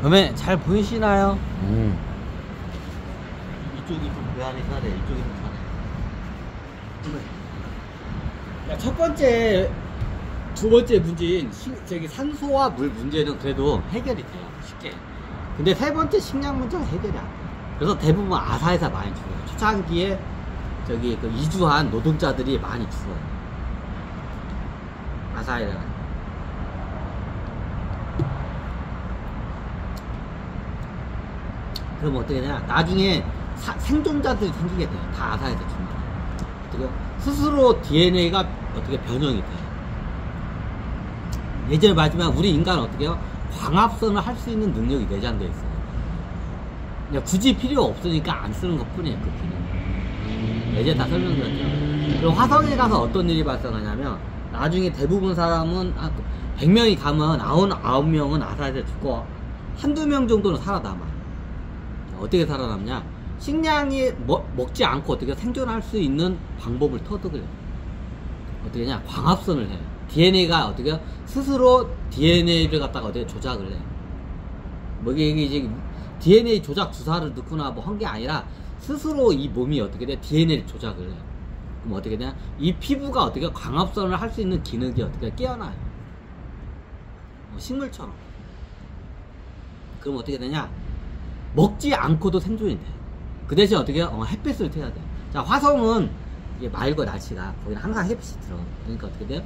그러면 잘 보이시나요? 이쪽이 좀 외환이 싸네. 이쪽이 좀 싸네. 첫 번째, 두 번째 문제인 저기 산소와 물 문제는 그래도 해결이 돼요. 쉽게. 근데 세 번째 식량 문제는 해결이 안 돼요. 그래서 대부분 아사에서 많이 죽어요. 초창기에 저기 그 이주한 노동자들이 많이 죽어요. 아사에다가. 그럼 어떻게 되냐? 나중에 생존자들이 생기게 돼요. 다 아사에서 죽는 거예요. 어떻게 스스로 DNA가 어떻게 변형이 돼요. 예전에 말했지만 우리 인간은 어떻게 해요? 광합성을 할 수 있는 능력이 내장되어 있어요. 그냥 굳이 필요 없으니까 안 쓰는 것 뿐이에요. 그 기능. 예전에 다 설명드렸죠. 그럼 화성에 가서 어떤 일이 발생하냐면 나중에 대부분 사람은 100명이 가면 99명은 아사에서 죽고 한두 명 정도는 살아남아. 어떻게 살아남냐? 식량이 먹지 않고 어떻게 생존할 수 있는 방법을 터득을 해요. 어떻게 하냐? 광합성을 해요. DNA가 어떻게 스스로 DNA를 갖다가 어떻게 조작을 해요. 뭐 이게 이제 DNA 조작 주사를 넣거나 뭐 한 게 아니라 스스로 이 몸이 어떻게 돼? DNA를 조작을 해요. 그럼 어떻게 되냐? 이 피부가 어떻게 광합성을 할 수 있는 기능이 어떻게 깨어나요. 식물처럼. 그럼 어떻게 되냐? 먹지 않고도 생존이 돼요. 그 대신 어떻게 해요? 햇빛을 쬐야 돼요. 자, 화성은 이게 맑고 날씨가 거기는 항상 햇빛이 들어. 그러니까 어떻게 돼요?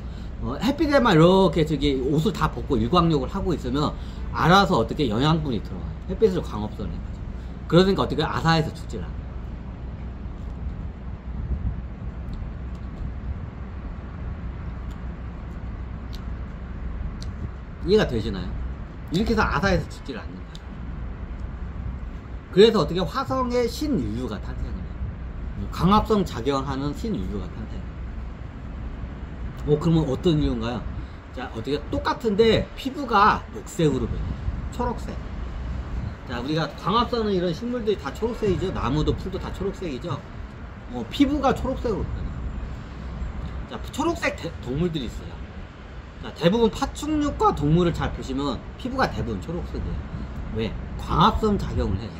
햇빛에만 이렇게 저기 옷을 다 벗고 일광욕을 하고 있으면 알아서 어떻게 영양분이 들어와요. 햇빛을 광합성을 해가지고. 그러니까 어떻게 아사에서 죽질 않아요. 이해가 되시나요? 이렇게 해서 아사에서 죽질 않는 거예요. 그래서 어떻게 화성의 신인류가 탄생을 해요. 광합성 작용하는 신인류가 탄생해요. 그러면 어떤 이유인가요? 자, 어떻게 똑같은데 피부가 녹색으로 변해요. 초록색. 자, 우리가 광합성은 이런 식물들이 다 초록색이죠. 나무도 풀도 다 초록색이죠. 피부가 초록색으로 변해요. 자, 초록색 동물들이 있어요. 자, 대부분 파충류과 동물을 잘 보시면 피부가 대부분 초록색이에요. 왜? 광합성 작용을 해요.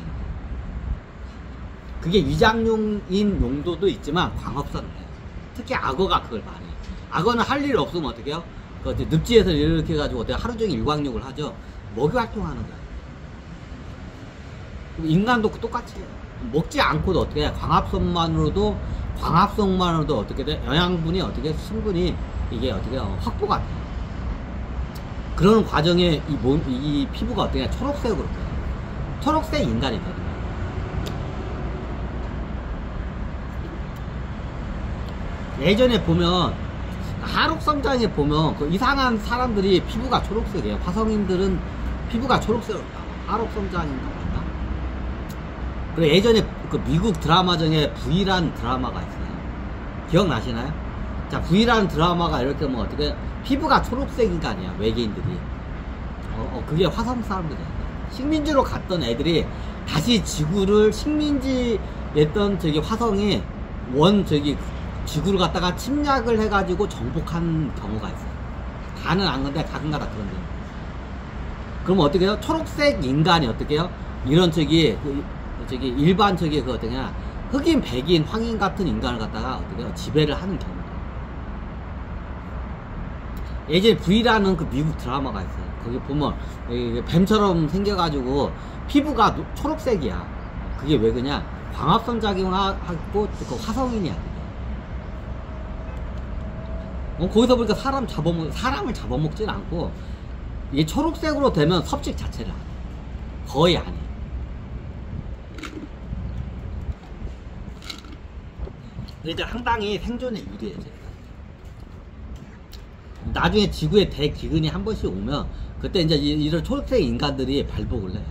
그게 위장용인 용도도 있지만 광합성을 해요. 특히 악어가 그걸 많이 해요. 악어는 할 일 없으면 어떻게 해요? 늪지에서 이렇게 해가지고 어떻게 하루 종일 일광욕을 하죠. 먹이 활동하는 거예요. 인간도 똑같이 해요. 먹지 않고도 어떻게 해요? 광합성만으로도 어떻게 돼? 영양분이 어떻게 충분히 이게 어떻게 확보가 돼요. 그런 과정에 이 피부가 어떻게 초록색으로 돼요. 초록색 인간이 되는 거예요. 예전에 보면 하록성장에 보면 그 이상한 사람들이 피부가 초록색이에요. 화성인들은 피부가 초록색으로 나와. 하록성장인가 맞나? 그리고 예전에 그 미국 드라마 중에 V라는 드라마가 있어요. 기억나시나요? 자, V라는 드라마가 이렇게 뭐 어떻게 피부가 초록색 인간이야. 외계인들이. 그게 화성 사람들이야. 식민지로 갔던 애들이 다시 지구를 식민지였던 저기 화성이 지구를 갖다가 침략을 해가지고 정복한 경우가 있어요. 다는 안 건데 가끔가다 그런데. 그럼 어떻게 해요? 초록색 인간이 어떻게 해요? 이런 일반 그 어떠냐 흑인, 백인, 황인 같은 인간을 갖다가 어떻게 해요? 지배를 하는 경우가. 예전에 V라는 그 미국 드라마가 있어요. 거기 보면 뱀처럼 생겨가지고 피부가 초록색이야. 그게 왜 그냐? 광합성 작용하고 그 화성인이야. 거기서 보니까 사람을 잡아먹진 않고 이게 초록색으로 되면 섭식 자체를 안 해. 거의 안 해. 이제 상당히 생존에 유리해져요. 나중에 지구에 대기근이 한 번씩 오면 그때 이제 이런 초록색 인간들이 발복을 해요.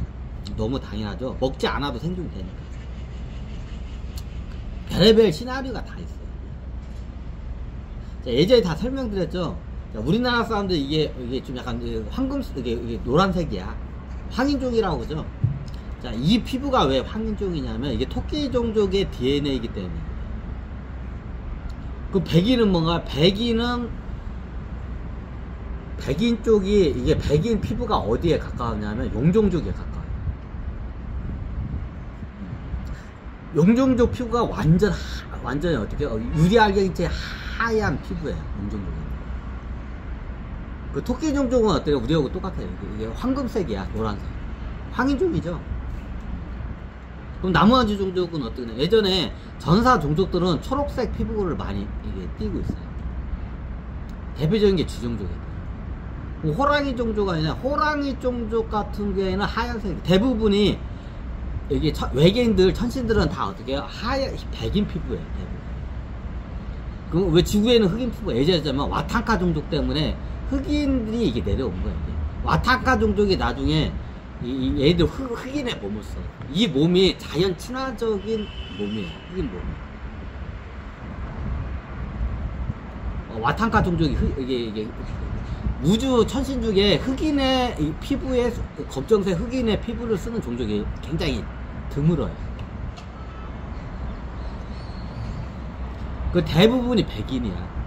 너무 당연하죠. 먹지 않아도 생존이 되니까. 별의별 시나리오가 다 있어요. 자, 예전에 다 설명드렸죠. 자, 우리나라 사람들 이게 좀 약간 이게 노란색이야. 황인종이라고 그러죠. 자, 이 피부가 왜 황인종이냐면 이게 토끼 종족의 DNA이기 때문에. 그 백인은 뭔가 백인 쪽이 이게 백인 피부가 어디에 가까웠냐면 용종족에 가까워요. 용종족 피부가 완전히 어떻게 유리알갱이체 하얀 피부예요. 용종족은. 그 토끼 종족은 어때요? 우리하고 똑같아요. 이게 황금색이야. 노란색. 황인종이죠. 그럼 나무아지 종족은 어떻게? 예전에 전사 종족들은 초록색 피부를 많이 이게 띠고 있어요. 대표적인 게 쥐종족이에요. 호랑이 종족가 아니라 호랑이 종족 같은 경우에는 하얀색. 대부분이 여기 외계인들 천신들은 다 어떻게 해요? 백인 피부예요. 대부분. 그럼 왜 지구에는 흑인 피부가 예전에는 와탄카 종족 때문에 흑인들이 이게 내려온 거예요. 이게. 와탄카 종족이 나중에 얘들 흑인의 몸을 써. 이 몸이 자연 친화적인 몸이에요. 흑인 몸이. 와탄카 종족이 이게 우주 천신 중에 흑인의 이 피부에 검정색 흑인의 피부를 쓰는 종족이 굉장히 드물어요. 그 대부분이 백인이야.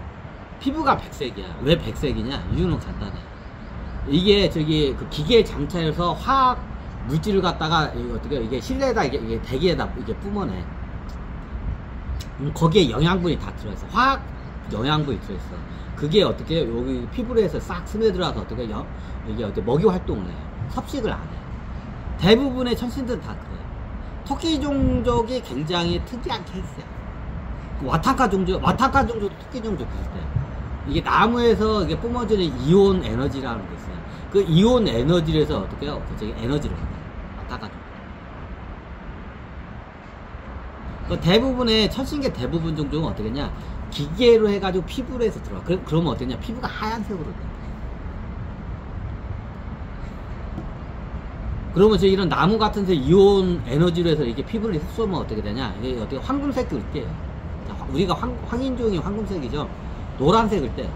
피부가 백색이야. 왜 백색이냐? 이유는 간단해. 이게 저기 그 기계에 장착해서 화학 물질을 갖다가 이게 실내에다 이게 대기에다 이게 뿜어내. 거기에 영양분이 다 들어있어. 화학 영양분이 들어있어. 그게 어떻게 여기 피부에서 싹 스며들어서 어떻게 이게 어떻게 먹이 활동을 해요. 섭식을 안 해. 대부분의 천신들은 다 그래요. 토끼 종족이 굉장히 특이한 케이스야. 와탄카 종족도 토끼 종족 비슷해요. 이게 나무에서 이게 뿜어지는 이온 에너지라는 게 있어요. 그 이온 에너지에서 어떻게 해요? 저기 에너지를 얻어요. 와탄카 종족. 그 대부분의 천신계 대부분 종족은 어떻게 했냐? 기계로 해가지고 피부로 해서 들어와. 그러면 어떻냐? 피부가 하얀색으로 돼. 그러면 이런 나무 같은 데 이온 에너지로 해서 이게 피부를 흡수하면 어떻게 되냐? 이게 어떻게 황금색을 떼요. 우리가 황인종이 황금색이죠. 노란색을 떼요.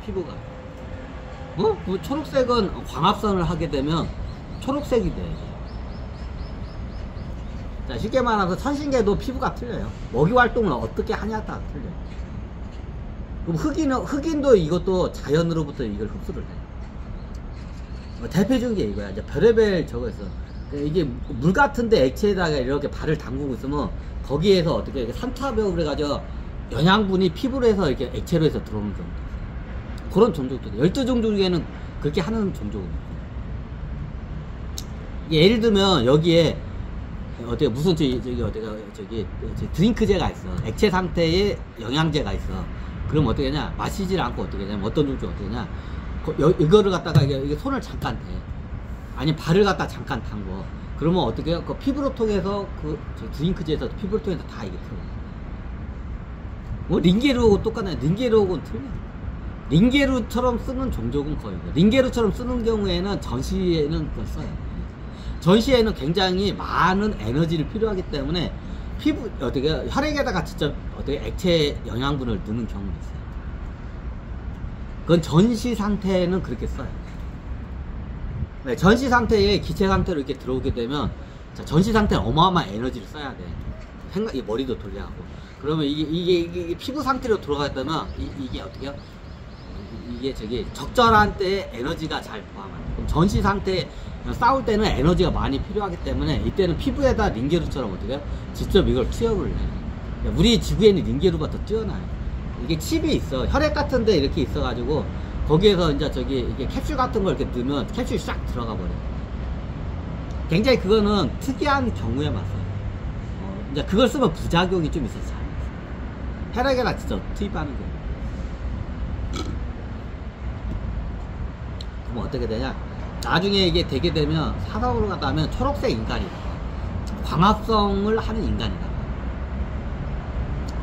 피부가. 그 초록색은 광합선을 하게 되면 초록색이 돼. 자, 쉽게 말해서 천신계도 피부가 틀려요. 먹이 활동을 어떻게 하냐에 따라 틀려요. 그럼 흑인도 이것도 자연으로부터 이걸 흡수를 해요. 대표적인 게 이거야. 이제 별의별 저거 있어. 이게 물 같은데 액체에다가 이렇게 발을 담그고 있으면 거기에서 어떻게 산타벽을 해가지고 영양분이 피부로 해서 이렇게 액체로 해서 들어오는 정도. 그런 종족들. 12종족 중에는 그렇게 하는 종족입니다. 예를 들면 여기에 어떻게 무슨 저기 드링크제가 있어. 액체 상태의 영양제가 있어. 그럼 어떻게 하냐? 마시질 않고 어떻게 하냐면 어떤 종족 어떻게 하냐? 이거를 갖다가 이게 손을 잠깐 대. 아니 발을 갖다 잠깐 담궈. 그러면 어떻게 해요? 그 피부로 통해서 드링크제에서 피부로 통해서 다 이게 들어. 링게루하고 똑같네. 링게루하고는 틀려. 링게루처럼 쓰는 종족은 거의. 링게루처럼 쓰는 경우에는 전시에는 그걸 써요. 전시에는 굉장히 많은 에너지를 필요하기 때문에 피부 어떻게 혈액에다가 직접 어떻게 액체 영양분을 넣는 경우도 있어요. 그건 전시 상태는 그렇게 써요. 네, 전시 상태에 기체 상태로 이렇게 들어오게 되면 전시 상태는 어마어마한 에너지를 써야 돼. 이 머리도 돌려야 하고. 그러면 이게 피부 상태로 들어갔다면 이게 어떻게요? 이게 적절한 때에 에너지가 잘 포함하는. 그럼 전시 상태에 싸울 때는 에너지가 많이 필요하기 때문에 이때는 피부에다 링게루처럼 어떻게 해요? 직접 이걸 투여를 해요. 우리 지구에는 링게루가 더 뛰어나요. 이게 칩이 있어. 혈액 같은 데 이렇게 있어가지고 거기에서 이제 이게 캡슐 같은 걸 이렇게 넣으면 캡슐이 싹 들어가 버려요. 굉장히 그거는 특이한 경우에만 써요. 이제 그걸 쓰면 부작용이 좀 있어서 잘 써요. 혈액에다 직접 투입하는 경우. 그럼 어떻게 되냐? 나중에 이게 되게 되면 사상으로 갔다 하면 초록색 인간이다. 광합성을 하는 인간이다.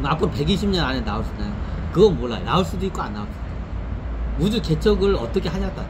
앞으로 120년 안에 나올 수도 있나요? 그건 몰라요. 나올 수도 있고 안 나올 수도 있고. 우주 개척을 어떻게 하냐에 따라